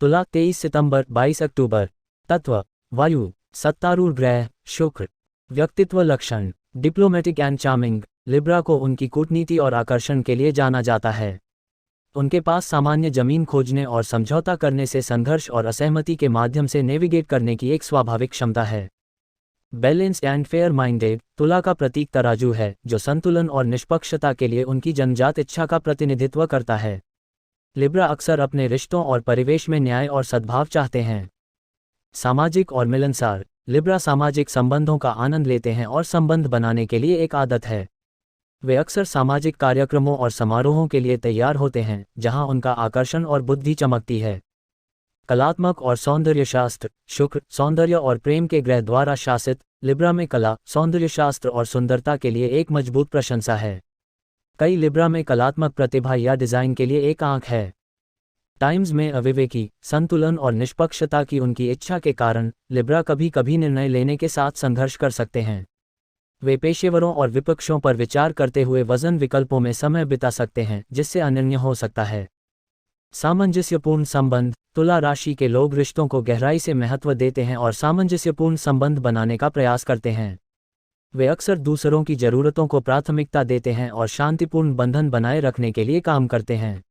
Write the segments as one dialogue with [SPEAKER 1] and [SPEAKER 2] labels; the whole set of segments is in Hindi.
[SPEAKER 1] तुला 23 सितंबर 22 अक्टूबर। तत्व वायु। सत्तारूढ़ ग्रह शुक्र। व्यक्तित्व लक्षण डिप्लोमेटिक एंड चार्मिंग। लिब्रा को उनकी कूटनीति और आकर्षण के लिए जाना जाता है। उनके पास सामान्य जमीन खोजने और समझौता करने से संघर्ष और असहमति के माध्यम से नेविगेट करने की एक स्वाभाविक क्षमता है। Balanced and fair minded. तुला का प्रतीक तराजू है, जो संतुलन और निष्पक्षता के लिए उनकी जन्मजात इच्छा का प्रतिनिधित्व करता है। लिब्रा अक्सर अपने रिश्तों और परिवेश में न्याय और सद्भाव चाहते हैं। सामाजिक और मिलनसार। लिब्रा सामाजिक संबंधों का आनंद लेते हैं और संबंध बनाने के लिए एक आदत है। वे अक्सर सामाजिक कार्यक्रमों और समारोहों के लिए तैयार होते हैं, जहां उनका आकर्षण और बुद्धि चमकती है। कलात्मक और सौंदर्य शास्त्र। शुक्र सौंदर्य और प्रेम के ग्रह द्वारा शासित, लिब्रा में कला, सौंदर्य शास्त्र और सुंदरता के लिए एक मजबूत प्रशंसा है। कई लिब्रा में कलात्मक प्रतिभा या डिजाइन के लिए एक आंख है। टाइम्स में अविवेकी, संतुलन और निष्पक्षता की उनकी इच्छा के कारण लिब्रा कभी कभी निर्णय लेने के साथ संघर्ष कर सकते हैं। वे पेशेवरों और विपक्षों पर विचार करते हुए वजन विकल्पों में समय बिता सकते हैं, जिससे अनिर्णय हो सकता है। सामंजस्यपूर्ण संबंध। तुला राशि के लोग रिश्तों को गहराई से महत्व देते हैं और सामंजस्यपूर्ण संबंध बनाने का प्रयास करते हैं। वे अक्सर दूसरों की जरूरतों को प्राथमिकता देते हैं और शांतिपूर्ण बंधन बनाए रखने के लिए काम करते हैं।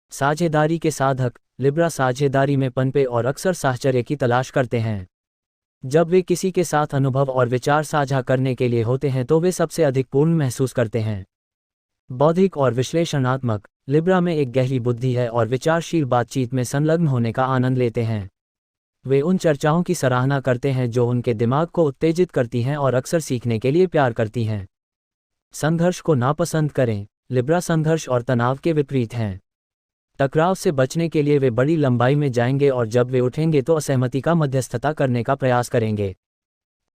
[SPEAKER 1] साझेदारी के साधक। लिब्रा साझेदारी में पनपे और अक्सर साहचर्य की तलाश करते हैं। जब वे किसी के साथ अनुभव और विचार साझा करने के लिए होते हैं तो वे सबसे अधिक पूर्ण महसूस करते हैं। बौद्धिक और विश्लेषणात्मक। लिब्रा में एक गहरी बुद्धि है और विचारशील बातचीत में संलग्न होने का आनंद लेते हैं। वे उन चर्चाओं की सराहना करते हैं जो उनके दिमाग को उत्तेजित करती हैं और अक्सर सीखने के लिए प्यार करती हैं। संघर्ष को नापसंद करें। लिब्रा संघर्ष और तनाव के विपरीत हैं। टकराव से बचने के लिए वे बड़ी लंबाई में जाएंगे और जब वे उठेंगे तो असहमति का मध्यस्थता करने का प्रयास करेंगे।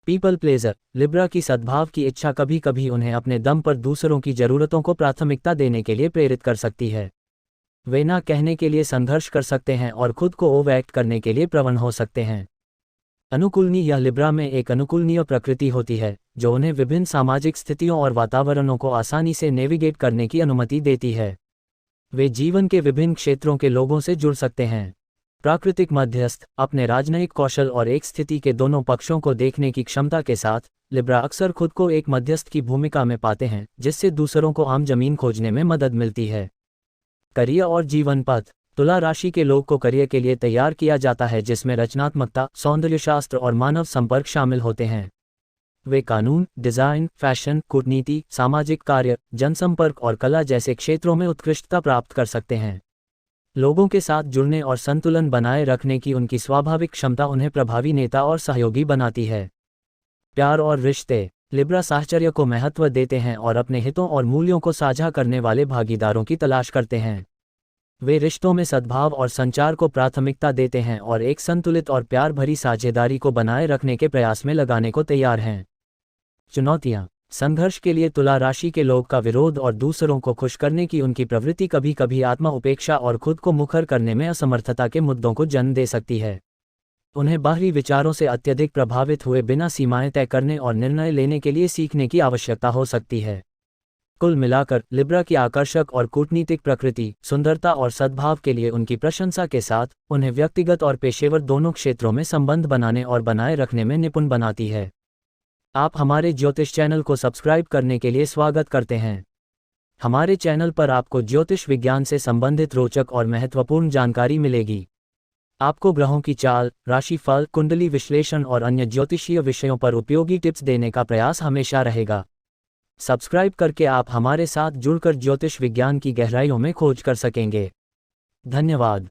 [SPEAKER 1] People pleasure. लिब्रा की सद्भाव की इच्छा कभी कभी उन्हें अपने दम पर दूसरों की जरूरतों को प्राथमिकता देने के लिए प्रेरित कर सकती है। वे ना कहने के लिए संघर्ष कर सकते हैं और खुद को ओवरएक्ट करने के लिए प्रवण हो सकते हैं। अनुकूलनीय। यह लिब्रा में एक अनुकूलनीय प्रकृति होती है, जो उन्हें विभिन्न सामाजिक स्थितियों और वातावरणों को आसानी से नेविगेट करने की अनुमति देती है। वे जीवन के विभिन्न क्षेत्रों के लोगों से जुड़ सकते हैं। प्राकृतिक मध्यस्थ। अपने राजनयिक कौशल और एक स्थिति के दोनों पक्षों को देखने की क्षमता के साथ, लिब्रा अक्सर खुद को एक मध्यस्थ की भूमिका में पाते हैं, जिससे दूसरों को आम जमीन खोजने में मदद मिलती है। करियर और जीवन पथ। तुला राशि के लोग को करियर के लिए तैयार किया जाता है, जिसमें रचनात्मकता, सौंदर्यशास्त्र और मानव संपर्क शामिल होते हैं। वे कानून, डिजाइन, फैशन, कूटनीति, सामाजिक कार्य, जनसंपर्क और कला जैसे क्षेत्रों में उत्कृष्टता प्राप्त कर सकते हैं। लोगों के साथ जुड़ने और संतुलन बनाए रखने की उनकी स्वाभाविक क्षमता उन्हें प्रभावी नेता और सहयोगी बनाती है। प्यार और रिश्ते। लिब्रा साहचर्य को महत्व देते हैं और अपने हितों और मूल्यों को साझा करने वाले भागीदारों की तलाश करते हैं। वे रिश्तों में सद्भाव और संचार को प्राथमिकता देते हैं और एक संतुलित और प्यार भरी साझेदारी को बनाए रखने के प्रयास में लगाने को तैयार हैं। चुनौतियाँ। संघर्ष के लिए तुला राशि के लोग का विरोध और दूसरों को खुश करने की उनकी प्रवृत्ति कभी कभी आत्मा उपेक्षा और खुद को मुखर करने में असमर्थता के मुद्दों को जन्म दे सकती है। उन्हें बाहरी विचारों से अत्यधिक प्रभावित हुए बिना सीमाएं तय करने और निर्णय लेने के लिए सीखने की आवश्यकता हो सकती है। कुल मिलाकर, लिब्रा की आकर्षक और कूटनीतिक प्रकृति, सुंदरता और सद्भाव के लिए उनकी प्रशंसा के साथ, उन्हें व्यक्तिगत और पेशेवर दोनों क्षेत्रों में संबंध बनाने और बनाए रखने में निपुण बनाती है। आप हमारे ज्योतिष चैनल को सब्सक्राइब करने के लिए स्वागत करते हैं। हमारे चैनल पर आपको ज्योतिष विज्ञान से संबंधित रोचक और महत्वपूर्ण जानकारी मिलेगी। आपको ग्रहों की चाल, राशिफल, कुंडली विश्लेषण और अन्य ज्योतिषीय विषयों पर उपयोगी टिप्स देने का प्रयास हमेशा रहेगा। सब्सक्राइब करके आप हमारे साथ जुड़कर ज्योतिष विज्ञान की गहराइयों में खोज कर सकेंगे। धन्यवाद।